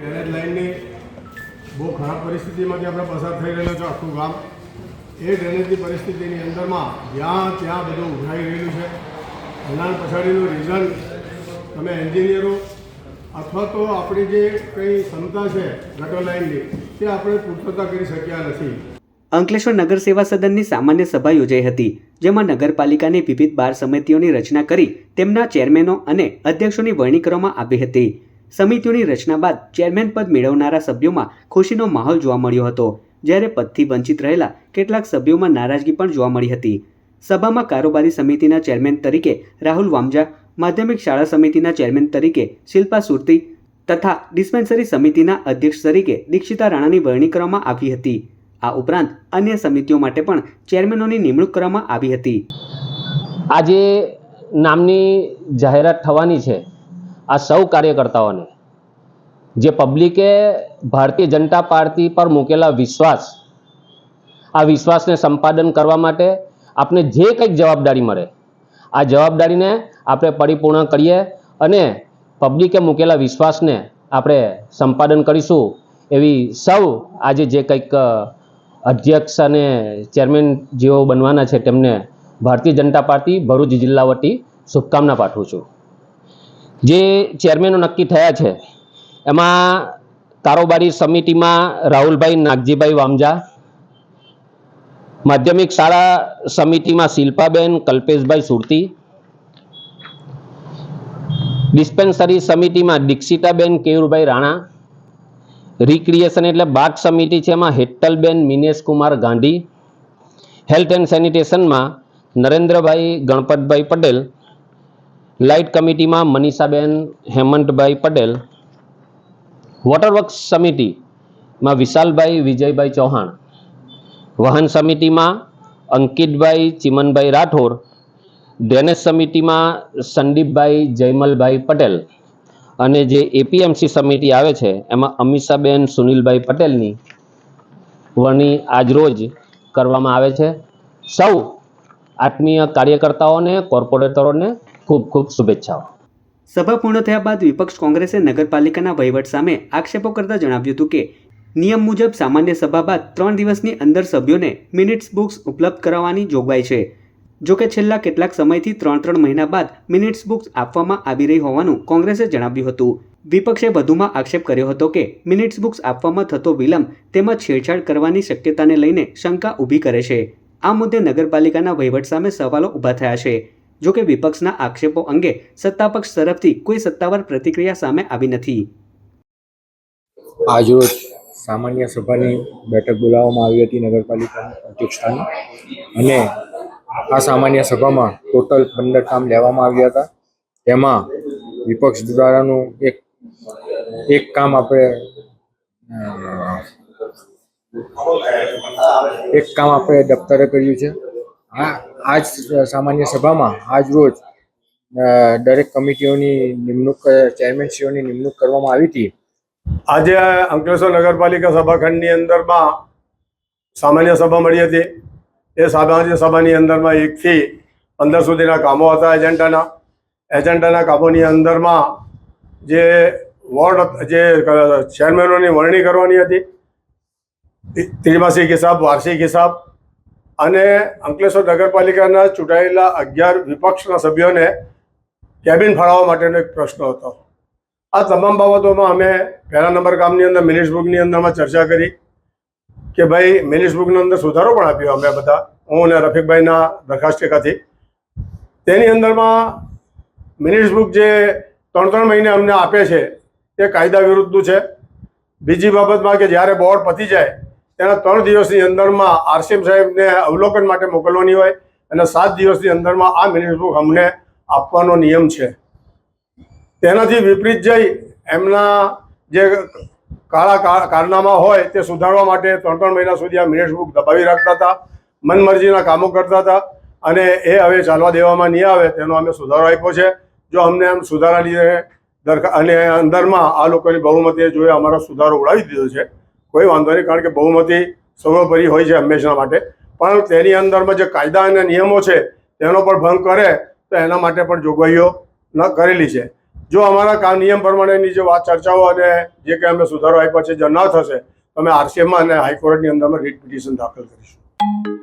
Drainage લાઇનની બહુ ખરાબ પરિસ્થિતિમાંથી આપણે પસાર થઈ રહેલો છે આખું ગામ. એ ડ્રેનેજની પરિસ્થિતિની અંદરમાં જ્યાં ત્યાં બધું ઉભરાઈ રહેલું છે. એના પછાડીનું રીઝન તમે એન્જિનિયરો અથવા તો આપણી જે કંઈ ક્ષમતા છે ગટર લાઇનની તે આપણે પૂર્તતા કરી શક્યા નથી. અંકલેશ્વર નગર સેવા સદનની સામાન્ય સભા યોજાઈ હતી, જેમાં નગરપાલિકાની વિવિધ બાર સમિતિઓની રચના કરી તેમના ચેરમેનો અને અધ્યક્ષોની વરણી કરવામાં આવી હતી. સમિતિઓની રચના બાદ ચેરમેન પદ મેળવનારા સભ્યોમાં ખુશીનો માહોલ જોવા મળ્યો હતો, જ્યારે પદથી વંચિત રહેલા કેટલાક સભ્યોમાં નારાજગી પણ જોવા મળી હતી. સભામાં કારોબારી સમિતિના ચેરમેન તરીકે રાહુલ વામજા, માધ્યમિક શાળા સમિતિના ચેરમેન તરીકે શિલ્પા સુરતી તથા ડિસ્પેન્સરી સમિતિના અધ્યક્ષ તરીકે દીક્ષિતા રાણાની વરણી કરવામાં આવી હતી. આ ઉપરાંત અન્ય સમિતિઓ માટે પણ ચેરમેનોની નિમણૂક કરવામાં આવી હતી. આજે નામની જાહેરાત થવાની છે. આ સૌ કાર્યકર્તાઓને જે પબ્લિકે ભારતીય જનતા પાર્ટી પર મૂકેલા વિશ્વાસ, આ વિશ્વાસને સંપાદન કરવા માટે આપણે જે કંઈક જવાબદારી મળે આ જવાબદારીને આપણે પરિપૂર્ણ કરીએ અને પબ્લિકે મૂકેલા વિશ્વાસને આપણે સંપાદન કરીશું એવી સૌ આજે જે કંઈક અધ્યક્ષ અને ચેરમેન જેઓ બનવાના છે તેમને ભારતીય જનતા પાર્ટી ભરૂચ જિલ્લા વતી શુભકામના પાઠવું છું. જે ચેરમેનો નક્કી થયા છે એમાં કારોબારી સમિતિમાં રાહુલભાઈ નાગજીભાઈ વામજા, માધ્યમિક શાળા સમિતિમાં શિલ્પાબેન કલ્પેશભાઈ સુરતી, ડિસ્પેન્સરી સમિતિમાં દીક્ષિતાબેન કેયુરભાઈ રાણા, રિક્રિએશન એટલે બાગ સમિતિ છે એમાં હેતલબેન મિનેશકુમાર ગાંધી, હેલ્થ એન્ડ સેનિટેશનમાં નરેન્દ્રભાઈ ગણપતભાઈ પટેલ, લાઇટ કમિટીમાં મનીષાબેન હેમંતભાઈ પટેલ, વોટરવર્ક્સ સમિતિમાં વિશાલભાઈ વિજયભાઈ ચૌહાણ, વાહન સમિતિમાં અંકિતભાઈ ચિમનભાઈ રાઠોડ, ડ્રેનેજ સમિતિમાં સંદીપભાઈ જયમલભાઈ પટેલ અને જે એપીએમસી સમિતિ આવે છે એમાં અમીષાબેન સુનિલભાઈ પટેલની વરણી આજરોજ કરવામાં આવે છે. સૌ આત્મીય કાર્યકર્તાઓને, કોર્પોરેટરોને ખૂબ ખૂબ શુભેચ્છાઓ. સભા પૂર્ણ થયા બાદ વિપક્ષ કોંગ્રેસે નગરપાલિકાના વહીવટ સામે આક્ષેપો કરતા જણાવ્યું હતું કે નિયમ મુજબ સામાન્ય સભા બાદ 3 દિવસની અંદર સભ્યોને મિનિટ્સ બુક્સ ઉપલબ્ધ કરાવવાની જોગવાઈ છે. જોકે છેલ્લા કેટલાક સમયથી 3 મહિના બાદ મિનિટ્સ બુક્સ આપવામાં આવી રહી હોવાનું કોંગ્રેસે જણાવ્યું હતું. વિપક્ષે વધુમાં આક્ષેપ કર્યો હતો કે મિનિટ્સ બુક્સ આપવામાં થતો વિલંબ તેમાં છેડછાડ કરવાની શક્યતાને લઈને શંકા ઊભી કરે છે. આ મુદ્દે નગરપાલિકાના વહીવટ સામે સવાલો ઊભા થયા છે. જોકે વિપક્ષના આક્ષેપો અંગે સત્તાપક્ષ તરફથી કોઈ સત્તાવાર પ્રતિક્રિયા સામે આવી નથી. આજરોજ સામાન્ય સભાની બેઠક બોલાવવામાં આવી હતી નગરપાલિકાની અધ્યક્ષસ્થાને અને આ સામાન્ય સભામાં ટોટલ 15 કામ લેવામાં આવ્યા હતા. તેમાં વિપક્ષ દ્વારાનું એક કામ આપણે દફતરે કર્યું છે. આજ સામાન્ય સભામાં આજ રોજ દરેક કમિટીઓની નિમણૂક, ચેરમેનશ્રીઓની નિમણૂક કરવામાં આવી હતી. આજે અંકલેશ્વર નગરપાલિકા સભાખંડની અંદરમાં સામાન્ય સભા મળી હતી. એ સામાન્ય સભાની અંદરમાં 1 થી 15 સુધીના કામો હતા. એજન્ડાના કામોની અંદરમાં જે ચેરમેનોની વરણી કરવાની હતી, ત્રિમાસિક હિસાબ, વાર્ષિક હિસાબ અને અંકલેશ્વર નગરપાલિકાના ચૂંટાયેલા 11 વિપક્ષના સભ્યોને કેબિન ફાળવવા માટેનો એક પ્રશ્ન હતો. આ તમામ બાબતોમાં અમે પહેલા નંબર કામની અંદર મિનિટ્સ બુકની અંદરમાં ચર્ચા કરી કે ભાઈ મિનિટ્સ બુકની અંદર સુધારો પણ આપ્યો અમે બધા, હું અને રફીકભાઈના દરખાસ્ત ટેકાથી. તેની અંદરમાં મિનિટ્સ બુક જે 3 મહિને અમને આપે છે તે કાયદા વિરુદ્ધનું છે. બીજી બાબતમાં કે જ્યારે બોર્ડ પતી જાય તેના 3 દિવસની અંદરમાં આરસીએમ સાહેબને અવલોકન માટે મોકલવાની હોય અને 7 દિવસની અંદરમાં આ મિનિટ્સ બુક અમને આપવાનો નિયમ છે. તેનાથી વિપરીત જઈ એમના જે કાળા કારનામા હોય તે સુધારવા માટે 3 મહિના સુધી આ મિનિટ્સ બુક દબાવી રાખતા હતા, મનમરજીના કામો કરતા હતા અને એ હવે ચાલવા દેવામાં નહીં આવે તેનો અમે સુધારો આપ્યો છે. જો અમને એમ સુધારાની અને અંદરમાં આ લોકોની બહુમતીએ જોઈએ અમારો સુધારો ઉડાવી દીધો છે, કોઈ વાંધો નહીં, કારણ કે બહુમતી સર્વોપરી હોય છે હંમેશા માટે. પણ તેની અંદરમાં જે કાયદા અને નિયમો છે તેનો પણ ભંગ કરે તો એના માટે પણ જોગવાઈઓ કરેલી છે. જો અમારા નિયમ પ્રમાણેની જે વાત ચર્ચાઓ અને જે કંઈ અમે સુધારો આપ્યા છે જો ન થશે તો અમે RCMમાં અને હાઈકોર્ટની અંદરમાં રીટ પિટિશન દાખલ કરીશું.